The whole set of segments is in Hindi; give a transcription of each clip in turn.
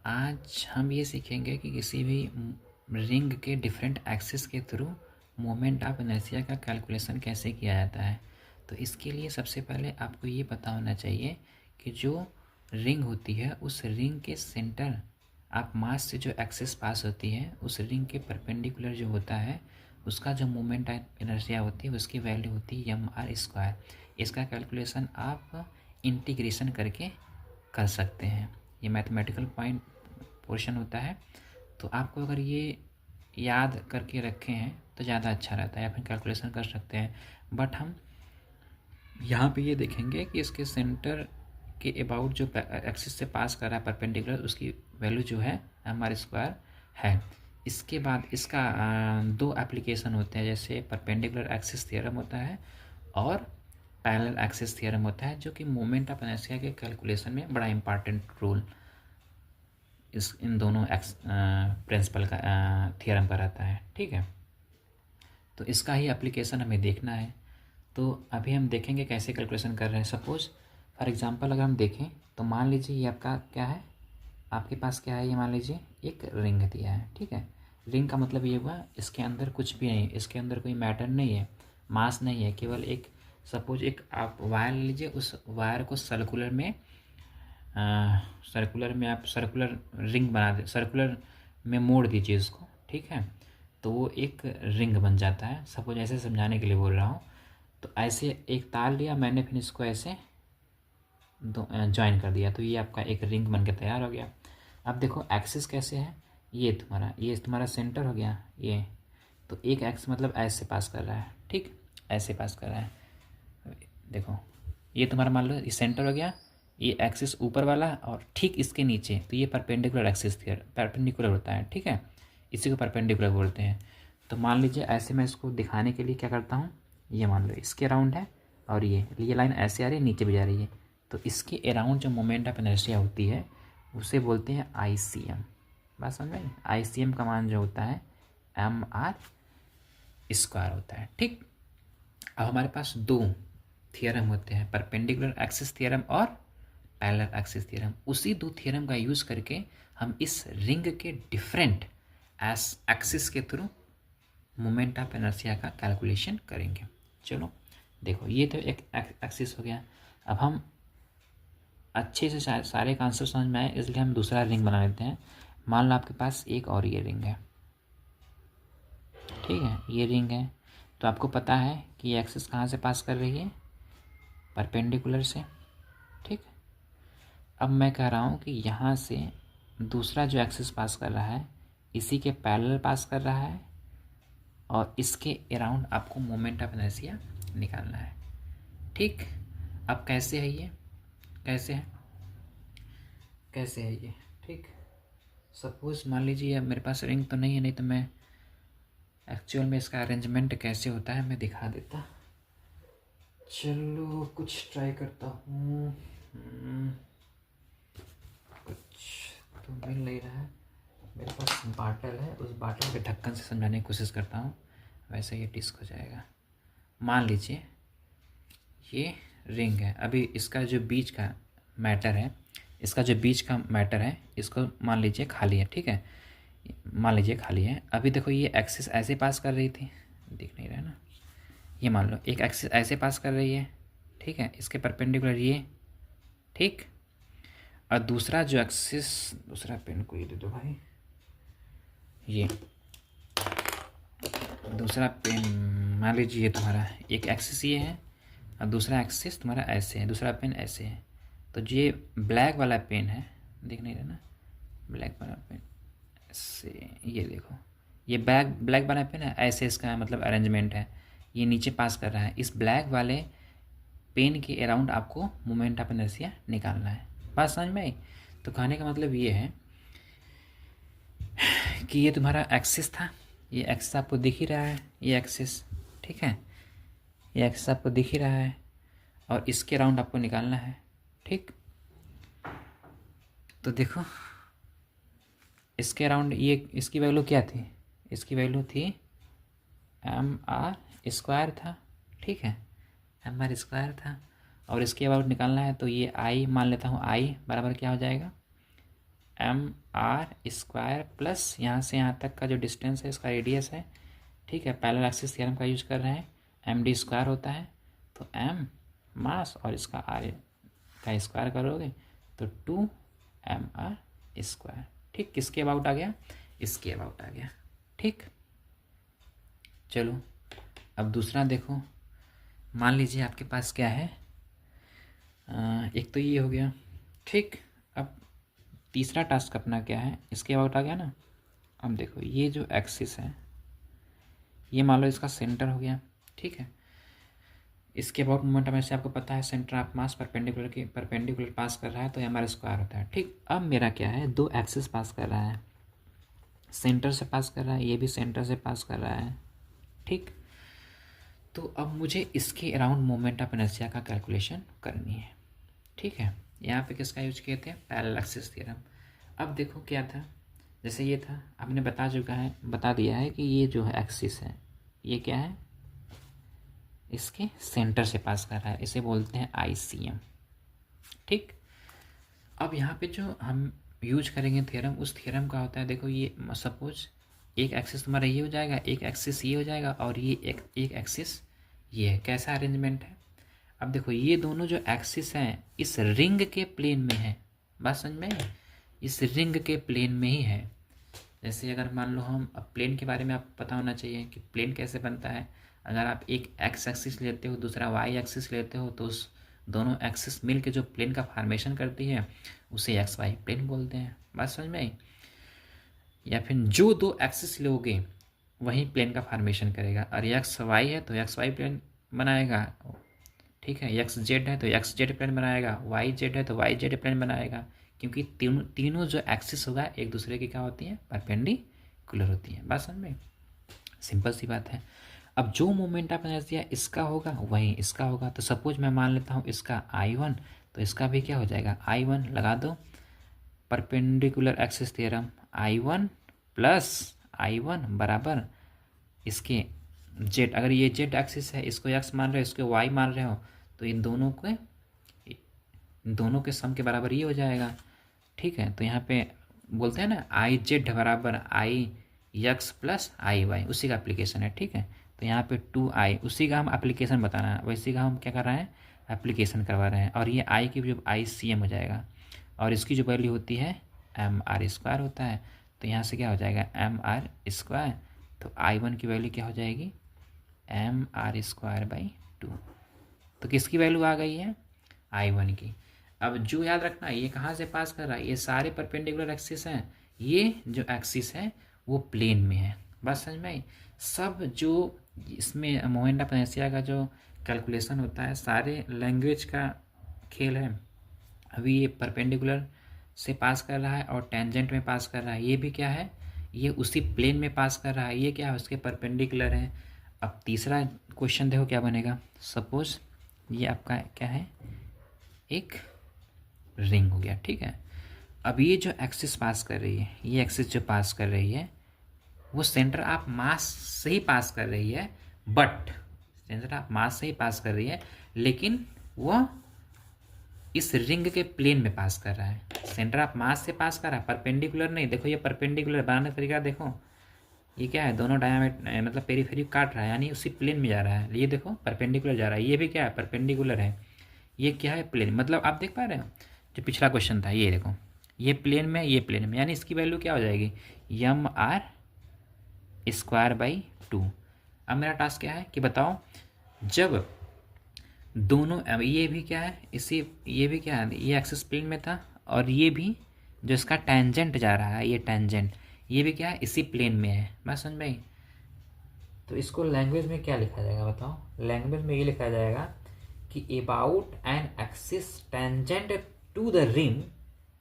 आज हम ये सीखेंगे कि किसी भी रिंग के डिफरेंट एक्सिस के थ्रू मोमेंट ऑफ इनर्शिया का कैलकुलेशन कैसे किया जाता है। तो इसके लिए सबसे पहले आपको ये पता होना चाहिए कि जो रिंग होती है उस रिंग के सेंटर ऑफ मास से जो एक्सिस पास होती है उस रिंग के परपेंडिकुलर जो होता है उसका जो मोमेंट ऑफ इनर्शिया होती है उसकी वैल्यू होती है mr²। इसका कैलकुलेशन आप इंटीग्रेशन करके कर सकते हैं। ये मैथमेटिकल पॉइंट पोर्शन होता है, तो आपको अगर ये याद करके रखे हैं तो ज़्यादा अच्छा रहता है, या फिर कैलकुलेशन कर सकते हैं। बट हम यहाँ पे ये देखेंगे कि इसके सेंटर के अबाउट जो एक्सिस से पास कर रहा है परपेंडिकुलर उसकी वैल्यू जो है mr² है। इसके बाद इसका दो एप्लीकेशन होते हैं, जैसे परपेंडिकुलर एक्सिस थ्योरम होता है और पैरेलल एक्सिस थ्योरम होता है, जो कि मोमेंट ऑफ इनर्शिया के कैलकुलेशन में बड़ा इंपॉर्टेंट रोल इन दोनों प्रिंसिपल का थ्योरम का रहता है। ठीक है, तो इसका ही एप्लीकेशन हमें देखना है। तो अभी हम देखेंगे कैसे कैलकुलेशन कर रहे हैं। सपोज फॉर एग्जांपल अगर हम देखें तो मान लीजिए ये आपका क्या है, आपके पास क्या है, ये मान लीजिए एक रिंग दिया है। ठीक है, रिंग का मतलब ये हुआ इसके अंदर कुछ भी नहीं, इसके अंदर कोई मैटर नहीं है, मास नहीं है, केवल एक सपोज एक आप वायर लीजिए, उस वायर को सर्कुलर में आप सर्कुलर रिंग बना दे, सर्कुलर में मोड़ दीजिए उसको। ठीक है, तो वो एक रिंग बन जाता है। सपोज ऐसे समझाने के लिए बोल रहा हूँ, तो ऐसे एक तार लिया मैंने, फिर इसको ऐसे ज्वाइन कर दिया, तो ये आपका एक रिंग बन के तैयार हो गया। अब देखो एक्सिस कैसे है, ये तुम्हारा सेंटर हो गया ये, तो एक एक्स मतलब ऐसे पास कर रहा है। ठीक, ऐसे पास कर रहा है। देखो ये तुम्हारा मान लो ये सेंटर हो गया, ये एक्सिस ऊपर वाला और ठीक इसके नीचे, तो ये परपेंडिकुलर एक्सिस परपेंडिकुलर होता है। ठीक है, इसी को परपेंडिकुलर बोलते हैं। तो मान लीजिए ऐसे मैं इसको दिखाने के लिए क्या करता हूँ, ये मान लो इसके अराउंड है और ये लाइन ऐसे आ रही है, नीचे भी जा रही है, तो इसके अराउंड जो मोमेंट ऑफ इनर्शिया होती है उसे बोलते हैं ICM। बात समझ में? ICM का मान जो होता है mr² होता है। ठीक, अब हमारे पास दो थियरम होते हैं, परपेंडिकुलर एक्सिस थियरम और पैरेलल एक्सिस थ्योरम। उसी दो थ्योरम का यूज़ करके हम इस रिंग के डिफरेंट एक्सिस के थ्रू मोमेंट ऑफ इनर्शिया का कैलकुलेशन करेंगे। चलो देखो, ये तो एक एक्सिस हो गया। अब हम अच्छे से सारे कॉन्सेप्ट समझ में आए, इसलिए हम दूसरा रिंग बना लेते हैं। मान लो आपके पास एक और ये रिंग है। ठीक है, ये रिंग है, तो आपको पता है कि ये एक्सिस कहाँ से पास कर रही है, परपेंडिकुलर से। ठीक, अब मैं कह रहा हूँ कि यहाँ से दूसरा जो एक्सिस पास कर रहा है इसी के पैरेलल पास कर रहा है, और इसके अराउंड आपको मोमेंट ऑफ इनर्शिया निकालना है। ठीक, अब कैसे है ये, कैसे है ये। ठीक, सपोज मान लीजिए अब मेरे पास रिंग तो नहीं है, नहीं तो मैं एक्चुअल में इसका अरेंजमेंट कैसे होता है मैं दिखा देता। चलो कुछ ट्राई करता हूँ। कुछ तो मिल नहीं रहा है। मेरे पास बाटल है, उस बाटल के ढक्कन से समझाने की कोशिश करता हूँ, वैसे ये डिस्क हो जाएगा। मान लीजिए ये रिंग है, अभी इसका जो बीच का मैटर है, इसको मान लीजिए खाली है। ठीक है, मान लीजिए खाली है। अभी देखो ये एक्सिस ऐसे पास कर रही थी, दिख नहीं रहा है ना, ये मान लो एक एक्सिस ऐसे पास कर रही है। ठीक है, इसके परपेंडिकुलर ये। ठीक, और दूसरा जो एक्सिस, दूसरा पेन को ये दे दो भाई, ये दूसरा पेन मान लीजिए ये तुम्हारा एक एक्सिस ये है और दूसरा एक्सिस तुम्हारा ऐसे है, दूसरा पेन ऐसे है। तो जो ये ब्लैक वाला पेन है, दिख नहीं रहा ना, ब्लैक वाला पेन ऐसे, ये देखो ये ब्लैक वाला पेन है, ऐसे इसका मतलब अरेंजमेंट है, ये नीचे पास कर रहा है। इस ब्लैक वाले पेन के अराउंड आपको मोमेंट ऑफ इनर्शिया निकालना है। बात समझ में आई? तो कहने का मतलब ये है कि ये तुम्हारा एक्सिस था, ये एक्सिस आपको दिख ही रहा है, ये एक्सिस। ठीक है, ये एक्सिस आपको दिख ही रहा है और इसके अराउंड आपको निकालना है। ठीक, तो देखो इसके अराउंड ये, इसकी वैल्यू क्या थी, इसकी वैल्यू थी mr² था। ठीक है, mr² था, और इसके अबाउट निकालना है तो ये I मान लेता हूँ, I बराबर क्या हो जाएगा, mr² प्लस यहाँ से यहाँ तक का जो डिस्टेंस है इसका रेडियस है, ठीक है। पैरेलल एक्सिस थ्योरम का यूज कर रहे हैं, md² होता है, तो m मास और इसका r का स्क्वायर करोगे तो 2mr²। ठीक, किसके अबाउट आ गया? इसके अबाउट आ गया। ठीक, चलो अब दूसरा देखो। मान लीजिए आपके पास क्या है, एक तो ये हो गया, ठीक। अब तीसरा टास्क अपना क्या है, इसके अबाउट आ गया ना। अब देखो ये जो एक्सिस है ये मान लो इसका सेंटर हो गया, ठीक है। इसके अबाउट मोमेंटम ऐसे आपको पता है, सेंटर ऑफ मास परपेंडिकुलर पास कर रहा है तो mr² होता है, ठीक। अब मेरा क्या है, दो एक्सिस पास कर रहा है, सेंटर से पास कर रहा है, ये भी सेंटर से पास कर रहा है, ठीक। तो अब मुझे इसके अराउंड मोमेंट ऑफ इनर्शिया का कैलकुलेशन करनी है, ठीक है। यहाँ पे किसका यूज किए थे? Parallel axis theorem. अब देखो क्या था, जैसे ये था, आपने बता दिया है कि ये जो है एक्सिस है ये क्या है, इसके सेंटर से पास कर रहा है, इसे बोलते हैं ICM, ठीक। अब यहाँ पे जो हम यूज करेंगे थ्योरम, उस थ्योरम का होता है, देखो ये सपोज एक एक्सिस तुम्हारा ये हो जाएगा, एक एक्सिस ये हो जाएगा और ये एक एक्सिस ये है। कैसा अरेंजमेंट है? अब देखो ये दोनों जो एक्सिस हैं इस रिंग के प्लेन में है, बात समझ में आई? इस रिंग के प्लेन में ही है। जैसे अगर मान लो हम, अब प्लेन के बारे में आपको पता होना चाहिए कि प्लेन कैसे बनता है। अगर आप एक एक्स एक्सिस लेते हो, दूसरा वाई एक्सिस लेते हो, तो उस दोनों एक्सिस मिल के जो प्लेन का फॉर्मेशन करती है उसे एक्स वाई प्लेन बोलते हैं, बात समझ में आई? या फिर जो दो एक्सिस लोगे वही प्लेन का फॉर्मेशन करेगा, और एक्स वाई है तो एक्स वाई प्लेन बनाएगा, ठीक है। एक्स जेड है तो एक्स जेड प्लेन बनाएगा, वाई जेड है तो वाई जेड प्लेन बनाएगा, क्योंकि तीनों जो एक्सिस होगा एक दूसरे की क्या होती है, परपेंडिकुलर होती है, बात समझ में? सिंपल सी बात है। अब जो मोमेंट ऑफ इनर्शिया इसका होगा वही इसका होगा, तो सपोज मैं मान लेता हूँ इसका I1, तो इसका भी क्या हो जाएगा, I1 लगा दो, perpendicular axis theorem, I1 plus I1 बराबर इसके जेड, अगर ये जेड एक्सिस है इसको एक्स मान रहे हो, इसको वाई मान रहे हो, तो इन दोनों के सम के बराबर ये हो जाएगा, ठीक है। तो यहाँ पे बोलते हैं ना आई जेड बराबर आई एक्स प्लस आई वाई, उसी का एप्लीकेशन है, ठीक है। तो यहाँ पे 2i, उसी का हम एप्लीकेशन बताना है, वैसे का हम क्या कर रहे हैं, एप्लीकेशन करवा रहे हैं। और ये आई की जो ICM हो जाएगा, और इसकी जो वैल्यू होती है mr² होता है, तो यहाँ से क्या हो जाएगा mr², तो I1 की वैल्यू क्या हो जाएगी mr²/2। तो किसकी वैल्यू आ गई है, I1 की। अब जो याद रखना ये कहाँ से पास कर रहा है, ये सारे परपेंडिकुलर एक्सिस हैं, ये जो एक्सिस है वो प्लेन में है, बस समझ में आई? सब जो इसमें मोमेंट ऑफ इनर्शिया का जो कैलकुलेशन होता है सारे लैंग्वेज का खेल है। अभी ये परपेंडिकुलर से पास कर रहा है और टेंजेंट में पास कर रहा है, ये भी क्या है, ये उसी प्लेन में पास कर रहा है, ये क्या है, उसके परपेंडिकुलर है। अब तीसरा क्वेश्चन देखो क्या बनेगा, सपोज ये आपका क्या है, एक रिंग हो गया, ठीक है। अब ये जो एक्सिस पास कर रही है, ये एक्सिस जो पास कर रही है वो सेंटर ऑफ मास से ही पास कर रही है, बट सेंटर ऑफ मास से ही पास कर रही है, लेकिन वह इस रिंग के प्लेन में पास कर रहा है। सेंटर ऑफ मास से पास कर रहा है, परपेंडिकुलर नहीं। देखो ये परपेंडिकुलर बनाने का तरीका देखो, ये क्या है, दोनों डायमीटर मतलब पेरीफेरी काट रहा है, यानी उसी प्लेन में जा रहा है। ये देखो परपेंडिकुलर जा रहा है, ये भी क्या है, परपेंडिकुलर है। ये क्या है, प्लेन। मतलब आप देख पा रहे हो जो पिछला क्वेश्चन था, ये देखो ये प्लेन में, ये प्लेन में, यानी इसकी वैल्यू क्या हो जाएगी mr²/2। अब मेरा टास्क क्या है कि बताओ, जब दोनों, अब ये भी क्या है, ये भी क्या है, ये एक्सिस प्लेन में था, और ये भी जो इसका टेंजेंट जा रहा है, ये टेंजेंट, ये भी क्या है, इसी प्लेन में है, मैं समझ में आई? तो इसको लैंग्वेज में क्या लिखा जाएगा बताओ, लैंग्वेज में ये लिखा जाएगा कि about an axis tangent to the ring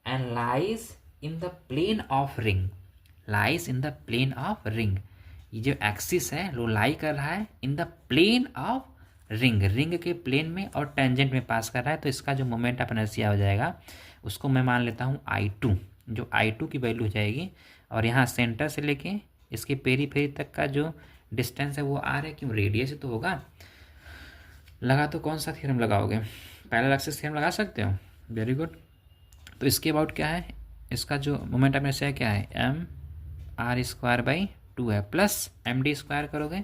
and lies in the plane of ring, lies in the plane of ring. ये जो एक्सिस है वो लाई कर रहा है in the plane of ring, ring के प्लेन में और टेंजेंट में पास कर रहा है, तो इसका जो मोमेंट ऑफ इनर्शिया हो जाएगा उसको मैं मान लेता हूँ I2, जो I2 की वैल्यू हो जाएगी। और यहाँ सेंटर से लेके इसके पेरीफेरी तक का जो डिस्टेंस है वो R है, क्यों, रेडियस से तो होगा। लगा तो कौन सा थ्योरम लगाओगे, पैरेलल एक्सिस थ्योरम लगा सकते हो, वेरी गुड। तो इसके अबाउट क्या है, इसका जो मोमेंट ऑफ इनर्शिया क्या है, एम आर स्क्वायर बाई 2 है, प्लस एम डी स्क्वायर करोगे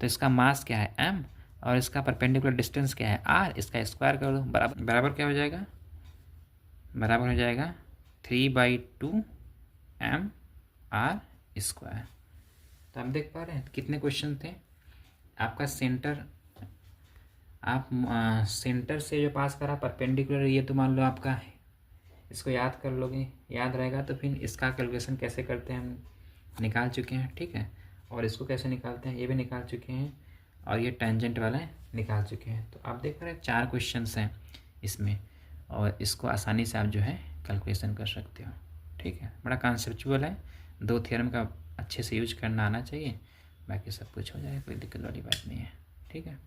तो इसका मास क्या है एम, और इसका परपेंडिकुलर डिस्टेंस क्या है आर, इसका स्क्वायर कर दो, बराबर बराबर क्या हो जाएगा, बराबर हो जाएगा 3/2 एम आर स्क्वायर। तो आप देख पा रहे हैं कितने क्वेश्चन थे। आपका सेंटर, आप सेंटर से जो पास करा परपेंडिकुलर, ये तो मान लो आपका है, इसको याद कर लोगे, याद रहेगा तो फिर इसका कैलकुलेशन कैसे करते हैं हम निकाल चुके हैं, ठीक है। और इसको कैसे निकालते हैं ये भी निकाल चुके हैं, और ये टेंजेंट वाला निकाल चुके हैं। तो आप देख पा रहे हैं 4 क्वेश्चंस हैं इसमें, और इसको आसानी से आप जो है कैलकुलेशन कर सकते हो, ठीक है। बड़ा कॉन्सेप्चुअल है, 2 थ्योरम का अच्छे से यूज करना आना चाहिए, बाकी सब कुछ हो जाएगा, कोई दिक्कत वाली बात नहीं है, ठीक है।